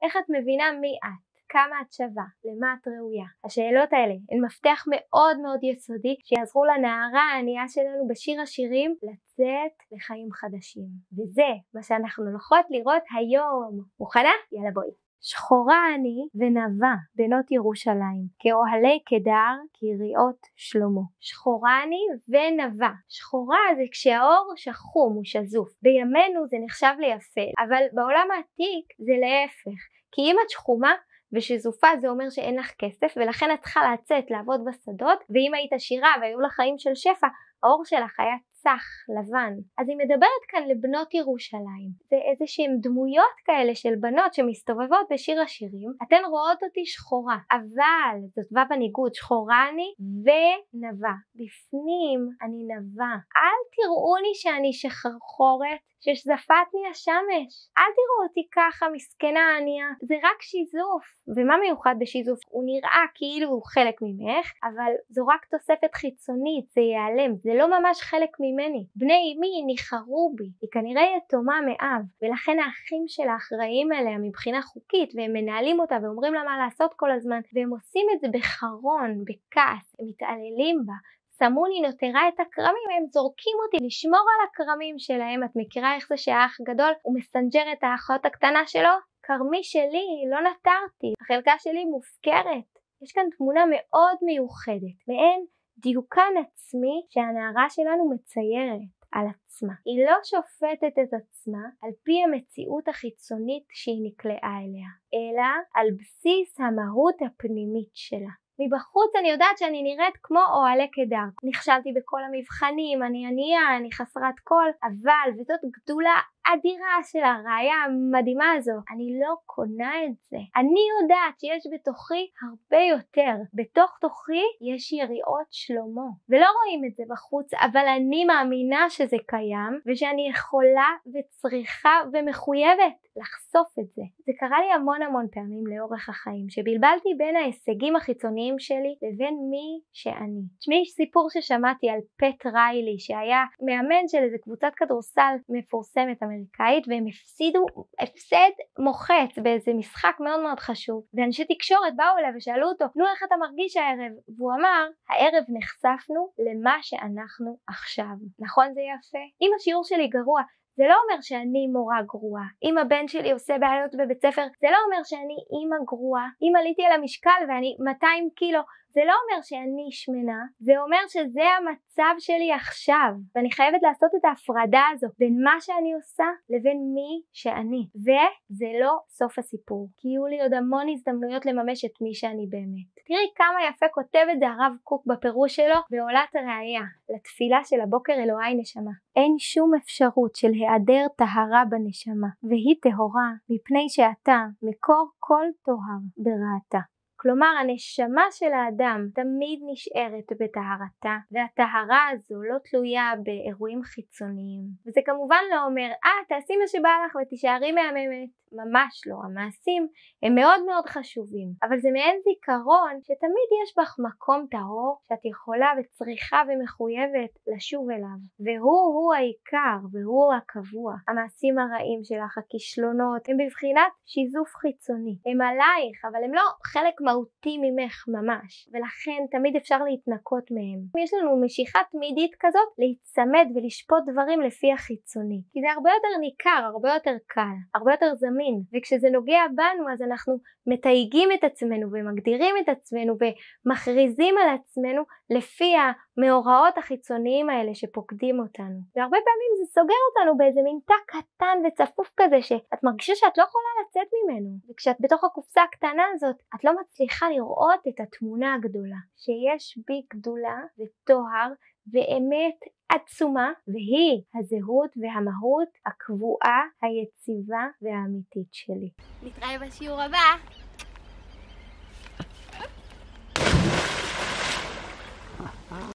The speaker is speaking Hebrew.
איך את מבינה מי את? כמה את שווה? למה את ראויה? השאלות האלה הן מפתח מאוד מאוד יסודי שיעזרו לנערה הענייה שלנו בשיר השירים לצאת לחיים חדשים. וזה מה שאנחנו הולכות לראות היום. מוכנה? יאללה בואי. שחורה אני ונבה בנות ירושלים, כאוהלי קדר כיריעות שלמה. שחורה אני ונבה. שחורה זה כשהאור שחום ושזוף. בימינו זה נחשב ליפה, אבל בעולם העתיק זה להפך. כי אם את שחומה ושזופה זה אומר שאין לך כסף, ולכן את צריכה לצאת לעבוד בשדות, ואם היית עשירה והיו לך חיים של שפע, האור שלך היה צח, לבן. אז היא מדברת כאן לבנות ירושלים. זה איזשהם דמויות כאלה של בנות שמסתובבות בשיר השירים. אתן רואות אותי שחורה, אבל זאת ו' בניגוד, שחורה אני ונבה. בפנים אני נבה. אל תראוני שאני שחרחורת, שזפתני השמש. אל תראו אותי ככה מסכנה ענייה, זה רק שיזוף. ומה מיוחד בשיזוף? הוא נראה כאילו הוא חלק ממך, אבל זו רק תוספת חיצונית, זה ייעלם, זה לא ממש חלק ממני. בני אמי ניחרו בי, היא כנראה יתומה מאב, ולכן האחים שלה אחראים עליה מבחינה חוקית, והם מנהלים אותה ואומרים לה מה לעשות כל הזמן, והם עושים את זה בחרון, בכעס, הם מתעללים בה. סמוני נותרה את הקרמים, הם זורקים אותי לשמור על הקרמים שלהם. את מכירה איך זה שהאח גדול הוא מסנג'ר את האחות הקטנה שלו? קרמי שלי, לא נתרתי, החלקה שלי מופקרת. יש כאן תמונה מאוד מיוחדת, מעין דיוקן עצמי שהנערה שלנו מציירת על עצמה. היא לא שופטת את עצמה על פי המציאות החיצונית שהיא נקלעה אליה, אלא על בסיס המהות הפנימית שלה. מבחוץ אני יודעת שאני נראית כמו אוהלי קדר. נכשלתי בכל המבחנים, אני ענייה, אני חסרת קול, אבל וזאת גדולה אדירה של הראיה המדהימה הזו, אני לא קונה את זה. אני יודעת שיש בתוכי הרבה יותר. בתוך תוכי יש יריעות שלמה. ולא רואים את זה בחוץ, אבל אני מאמינה שזה קיים, ושאני יכולה וצריכה ומחויבת לחשוף את זה. זה קרה לי המון פעמים לאורך החיים, שבלבלתי בין ההישגים החיצוניים שלי לבין מי שאני. תשמעי, יש סיפור ששמעתי על פט ריילי, שהיה מאמן של איזה קבוצת כדורסל מפורסמת אמריקאית, והם הפסידו הפסד מוחץ באיזה משחק מאוד חשוב, ואנשי תקשורת באו אליו ושאלו אותו, נו איך אתה מרגיש הערב? והוא אמר, הערב נחשפנו למה שאנחנו עכשיו. נכון זה יפה? אם השיעור שלי גרוע, זה לא אומר שאני מורה גרועה. אם הבן שלי עושה בעיות בבית ספר, זה לא אומר שאני אימא גרועה. אם עליתי על המשקל ואני 200 קילו, זה לא אומר שאני שמנה, זה אומר שזה המצב שלי עכשיו, ואני חייבת לעשות את ההפרדה הזו בין מה שאני עושה לבין מי שאני. וזה לא סוף הסיפור, כי יהיו לי עוד המון הזדמנויות לממש את מי שאני באמת. תראי כמה יפה כותב את זה הרב קוק בפירוש שלו בעולת הראייה לתפילה של הבוקר אלוהי נשמה. אין שום אפשרות של היעדר טהרה בנשמה, והיא טהורה מפני שאתה מקור כל טוהר ברעתה. כלומר, הנשמה של האדם תמיד נשארת בטהרתה, והטהרה הזו לא תלויה באירועים חיצוניים. וזה כמובן לא אומר, תעשי מה שבא לך ותישארי מהממת. ממש לא, המעשים הם מאוד חשובים, אבל זה מעין זיכרון שתמיד יש בך מקום טהור שאת יכולה וצריכה ומחויבת לשוב אליו, והוא העיקר והוא הקבוע. המעשים הרעים שלך, הכישלונות, הם בבחינת שיזוף חיצוני, הם עלייך אבל הם לא חלק מהותי ממך ממש, ולכן תמיד אפשר להתנקות מהם. יש לנו משיכה תמידית כזאת להצמד ולשפוט דברים לפי החיצוני, כי זה הרבה יותר ניכר, הרבה יותר קל, הרבה יותר זמין, וכשזה נוגע בנו אז אנחנו מתייגים את עצמנו ומגדירים את עצמנו ומכריזים על עצמנו לפי המאורעות החיצוניים האלה שפוקדים אותנו. והרבה פעמים זה סוגר אותנו באיזה מין תא קטן וצפוף כזה שאת מרגישה שאת לא יכולה לצאת ממנו, וכשאת בתוך הקופסה הקטנה הזאת את לא מצליחה לראות את התמונה הגדולה שיש בי גדולה וטוהר ואמת עצומה, והיא הזהות והמהות הקבועה, היציבה והאמיתית שלי. נתראה בשיעור הבא.